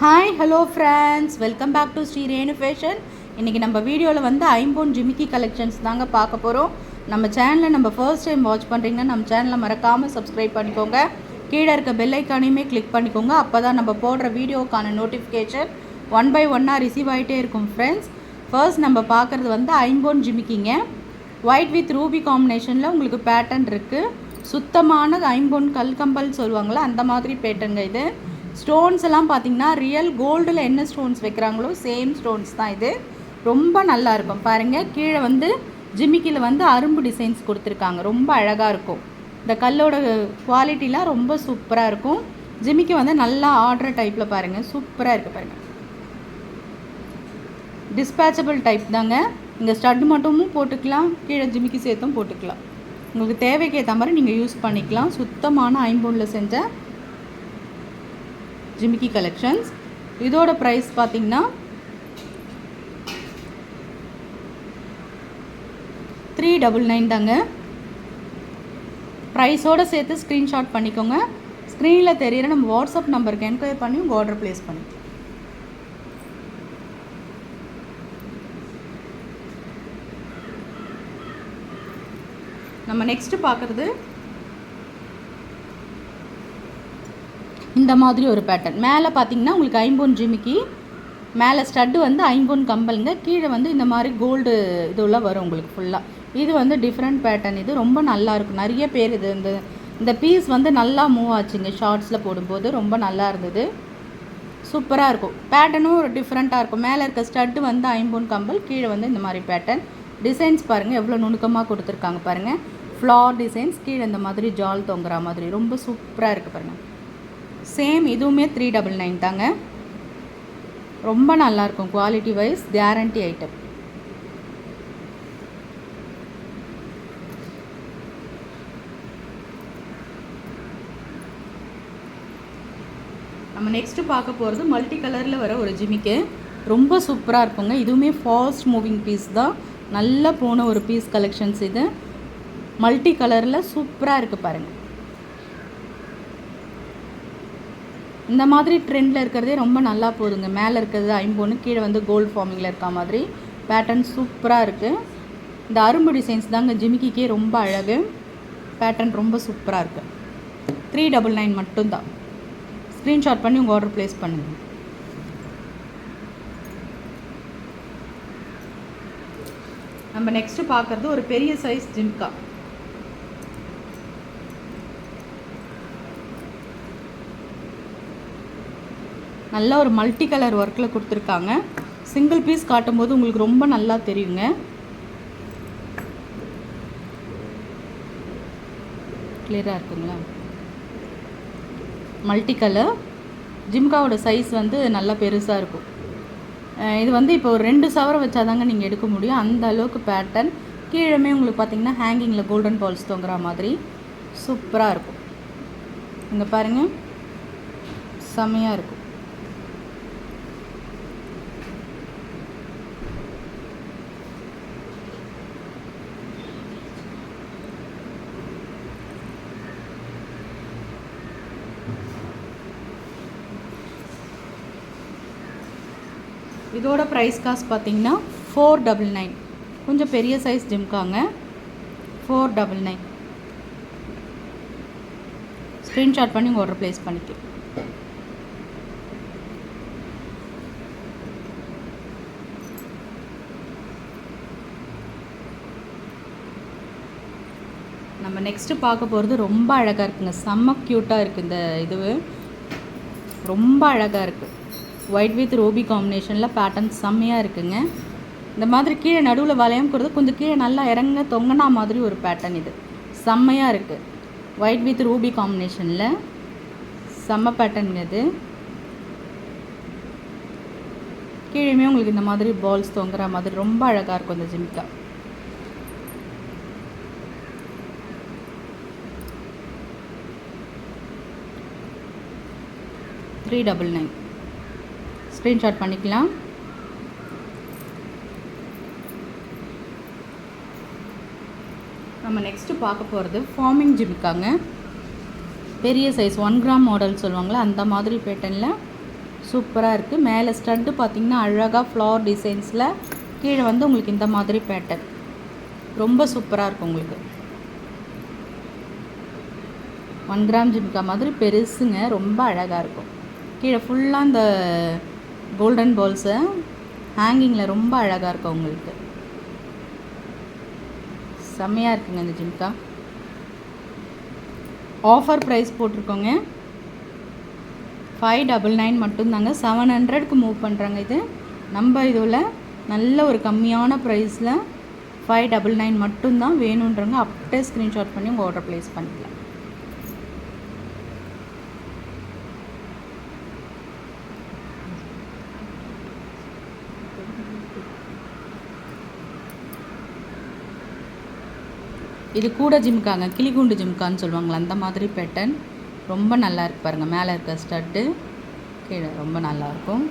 Hi hello friends, welcome back to Sri Renu fashion. இன்றைக்கி நம்ம வீடியோவில் வந்து ஐம்பொன் ஜிமிக்கி கலெக்ஷன்ஸ் தாங்க பார்க்க போகிறோம். நம்ம சேனலை நம்ம ஃபர்ஸ்ட் டைம் வாட்ச் பண்ணுறீங்கன்னா நம்ம சேனலை மறக்காமல் சப்ஸ்கிரைப் பண்ணிக்கோங்க. கீழே இருக்க பெல் ஐக்கானையுமே கிளிக் பண்ணிக்கோங்க. அப்போ தான் நம்ம போடுற வீடியோக்கான நோட்டிஃபிகேஷன் ஒன் பை ஒன்னாக ரிசீவ் ஆகிட்டே இருக்கும் ஃப்ரெண்ட்ஸ். ஃபர்ஸ்ட் நம்ம பார்க்குறது வந்து ஐம்பொன் ஜிமிக்கிங்க. ஒயிட் வித் ரூபி காம்பினேஷனில் உங்களுக்கு பேட்டர்ன் இருக்குது. சுத்தமான ஐம்பொன் கல்கம்பல் சொல்லுவாங்களா, அந்த மாதிரி பேட்டர்னுங்க இது. ஸ்டோன்ஸ் எல்லாம் பார்த்திங்கன்னா ரியல் கோல்டில் என்ன ஸ்டோன்ஸ் வைக்கிறாங்களோ சேம் ஸ்டோன்ஸ் தான் இது. ரொம்ப நல்லாயிருக்கும் பாருங்கள். கீழே வந்து ஜிமிக்கியில் வந்து அரும்பு டிசைன்ஸ் கொடுத்துருக்காங்க, ரொம்ப அழகாக இருக்கும். இந்த கல்லோட குவாலிட்டிலாம் ரொம்ப சூப்பராக இருக்கும். ஜிமிக்கி வந்து நல்லா ஆர்டர் டைப்பில் பாருங்கள், சூப்பராக இருக்குது பாருங்கள். டிஸ்பேச்சபிள் டைப் தாங்க. இங்கே ஸ்டட் மட்டுமும் போட்டுக்கலாம், கீழே ஜிமிக்கி சேர்த்தும் போட்டுக்கலாம். உங்களுக்கு தேவைக்கு ஏற்ற மாதிரி நீங்கள் யூஸ் பண்ணிக்கலாம். சுத்தமான ஐம்பொன்னில் செஞ்ச ஜிமிக்கி கலெக்ஷன்ஸ். இதோட ப்ரைஸ் பார்த்திங்கன்னா 399 தாங்க. ப்ரைஸோடு சேர்த்து ஸ்க்ரீன்ஷாட் பண்ணிக்கோங்க. ஸ்க்ரீனில் தெரியிற நம்ம வாட்ஸ்அப் நம்பருக்கு என்கொயரி பண்ணி உங்கள் ஆர்டர் ப்ளேஸ் பண்ணி. நம்ம நெக்ஸ்ட்டு பார்க்குறது இந்த மாதிரி ஒரு பேட்டர்ன். மேலே பார்த்தீங்கன்னா உங்களுக்கு ஐம்பொன் ஜிமிக்கி, மேலே ஸ்டட்டு வந்து ஐம்பொன் கம்பலுங்க, கீழே வந்து இந்த மாதிரி கோல்டு இதுள்ள வரும் உங்களுக்கு ஃபுல்லாக. இது வந்து டிஃப்ரெண்ட் பேட்டர்ன். இது ரொம்ப நல்லாயிருக்கும். நிறைய பேர் இது இந்த பீஸ் வந்து நல்லா மூவ் ஆச்சுங்க. ஷார்ட்ஸில் போடும்போது ரொம்ப நல்லா இருந்தது, சூப்பராக இருக்கும். பேட்டர்னும் ஒரு டிஃப்ரெண்ட்டாக இருக்கும். மேலே இருக்க ஸ்டட்டு வந்து ஐம்பொன் கம்பல், கீழே வந்து இந்த மாதிரி பேட்டர்ன். டிசைன்ஸ் பாருங்கள் எவ்வளோ நுணுக்கமாக கொடுத்துருக்காங்க பாருங்கள். ஃப்ளார் டிசைன்ஸ், கீழே இந்த மாதிரி ஜால் தொங்குற மாதிரி ரொம்ப சூப்பராக இருக்குது பாருங்கள். சேம் இதுவுமே 399 தாங்க. ரொம்ப நல்லாயிருக்கும். Quality wise guarantee item. நம்ம நெக்ஸ்ட்டு பார்க்க போகிறது மல்டி கலரில் வர ஒரு ஜிமிக்கு. ரொம்ப சூப்பராக இருக்குங்க. இதுவுமே ஃபாஸ்ட் மூவிங் பீஸ் தான். நல்லா போன ஒரு பீஸ் கலெக்ஷன்ஸ் இது. மல்டி கலரில் சூப்பராக இருக்குது பாருங்கள். இந்த மாதிரி ட்ரெண்டில் இருக்கிறதே ரொம்ப நல்லா போகுதுங்க. மேலே இருக்கிறது ஐம்பொன்று, கீழே வந்து கோல்டு ஃபார்மிங்கில் இருக்க மாதிரி பேட்டர்ன் சூப்பராக இருக்குது. இந்த அரும்பு டிசைன்ஸ் தாங்க ஜிமிக்கிக்கே ரொம்ப அழகு. பேட்டர்ன் ரொம்ப சூப்பராக இருக்குது. 399 மட்டும்தான். ஸ்க்ரீன்ஷாட் பண்ணி உங்கள் ஆர்டர் ப்ளேஸ் பண்ணுங்கள். நம்ம நெக்ஸ்ட்டு பார்க்குறது ஒரு பெரிய சைஸ் ஜிம்கா. நல்லா ஒரு மல்டி கலர் ஒர்க்கில் கொடுத்துருக்காங்க. சிங்கிள் பீஸ் காட்டும்போது உங்களுக்கு ரொம்ப நல்லா தெரியுங்க. கிளியராக இருக்குங்களா? மல்டி கலர் ஜிம்காவோட சைஸ் வந்து நல்லா பெருசாக இருக்கும். இது வந்து இப்போ ஒரு 2 சவரம் வச்சாதாங்க நீங்கள் எடுக்க முடியும், அந்த அளவுக்கு பேட்டர்ன். கீழே உங்களுக்கு பார்த்திங்கன்னா ஹேங்கிங்கில் கோல்டன் பால்ஸ் தொங்குற மாதிரி சூப்பராக இருக்கும். இங்கே பாருங்கள், செம்மையாக இருக்கும். இதோட ப்ரைஸ் காஸ்ட் பார்த்திங்கன்னா 499. கொஞ்சம் பெரிய சைஸ் ஜிம்காங்க. 499. ஸ்க்ரீன்ஷாட் பண்ணி உங்கள் ஆர்டர் ப்ளேஸ் பண்ணிக்க. நம்ம நெக்ஸ்ட்டு பார்க்க போகிறது ரொம்ப அழகாக இருக்குங்க. செம்ம க்யூட்டாக இருக்குது. இந்த இது ரொம்ப அழகாக இருக்குது. ஒயிட் வித் ரூபி காம்பினேஷனில் பேட்டர்ன் செம்மையாக இருக்குங்க. இந்த மாதிரி கீழே நடுவில் வளையம் கொடுத்து கொஞ்சம் கீழே நல்லா இறங்க தொங்கினா மாதிரி ஒரு பேட்டர்ன். இது செம்மையாக இருக்குது. ஒயிட் வித் ரூபி காம்பினேஷனில் செம்ம பேட்டர்ன் இது. கீழேயுமே உங்களுக்கு இந்த மாதிரி பால்ஸ் தொங்குற மாதிரி ரொம்ப அழகாக இருக்கும் இந்த ஜிமிக்கா. $399. ஸ்க்ரீன்ஷாட் பண்ணிக்கலாம். நம்ம நெக்ஸ்ட்டு பார்க்க போகிறது ஃபார்மிங் ஜிமிக்காங்க. பெரிய சைஸ் 1 கிராம் மாடல் சொல்லுவாங்களே அந்த மாதிரி பேட்டர்னில் சூப்பராக இருக்குது. மேலே ஸ்டட்டு பார்த்திங்கன்னா அழகாக ஃப்ளவர் டிசைன்ஸில், கீழே வந்து உங்களுக்கு இந்த மாதிரி பேட்டர்ன் ரொம்ப சூப்பராக இருக்கும். உங்களுக்கு 1 கிராம் ஜிம்கா மாதிரி பெருசுங்க, ரொம்ப அழகாக இருக்கும். கீழே ஃபுல்லாக இந்த கோல்டன் பால்ஸு ஹேங்கிங்கில் ரொம்ப அழகாக இருக்கும். உங்களுக்கு செம்மையாக இருக்குங்க இந்த ஜிம்கா. ஆஃபர் ப்ரைஸ் போட்டிருக்கோங்க 599 மட்டும்தாங்க. 700க்கு மூவ் பண்ணுறாங்க. இது நம்ம இதில் நல்ல ஒரு கம்மியான ப்ரைஸில் 599 மட்டும்தான். வேணுன்றவங்க அப்படியே ஸ்க்ரீன்ஷாட் பண்ணி உங்கள் ஆர்டர் ப்ளேஸ் பண்ணிக்கலாம். இது கூட ஜிம்காங்க, கிளிகுண்டு ஜிம்கான்னு சொல்லுவாங்களா, அந்த மாதிரி பேட்டர்ன் ரொம்ப நல்லா இருக்கு பாருங்கள். மேலே இருக்க ஸ்டட்டு கீழே ரொம்ப நல்லாயிருக்கும்.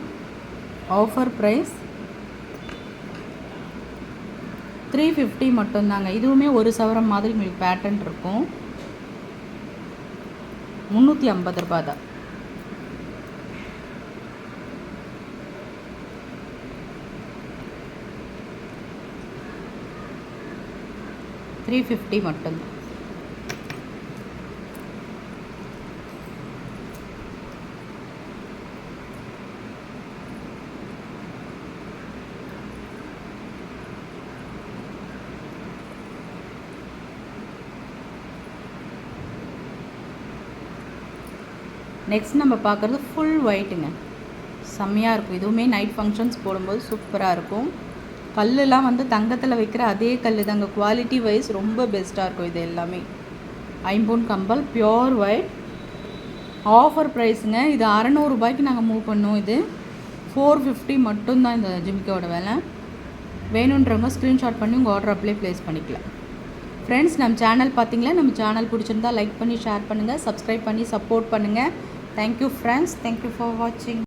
ஆஃபர் ப்ரைஸ் 350 மட்டும்தாங்க. இதுவுமே ஒரு சவரம் மாதிரி உங்களுக்கு பேட்டர்ன் இருக்கும். 350 ரூபா தான். $350 மட்டும்தான். நெக்ஸ்ட் நம்ம பார்க்குறது ஃபுல் ஒயிட்டுங்க, செம்மையாக இருக்கும். இதுவுமே நைட் ஃபங்க்ஷன்ஸ் போடும்போது சூப்பராக இருக்கும். கல்லுலாம் வந்து தங்கத்தில் வைக்கிற அதே கல் தாங்க. குவாலிட்டி வைஸ் ரொம்ப பெஸ்ட்டாக இருக்கும். இது எல்லாமே 5 பவுன் கம்பல் பியோர் ஒயிட். ஆஃபர் ப்ரைஸுங்க. இது 600 ரூபாய்க்கு நாங்கள் மூவ் பண்ணோம். இது 450 மட்டும்தான் இந்த ஜிமிக்கோட விலை. வேணுன்றவங்க ஸ்க்ரீன்ஷாட் பண்ணி உங்கள் ஆர்டர் அப்படியே ப்ளேஸ் பண்ணிக்கலாம். ஃப்ரெண்ட்ஸ், நம்ம சேனல் பார்த்தீங்களா? நம்ம சேனல் பிடிச்சிருந்தா லைக் பண்ணி ஷேர் பண்ணுங்கள், சப்ஸ்கிரைப் பண்ணி சப்போர்ட் பண்ணுங்கள். தேங்க்யூ ஃப்ரெண்ட்ஸ், தேங்க்யூ ஃபார் வாட்சிங்.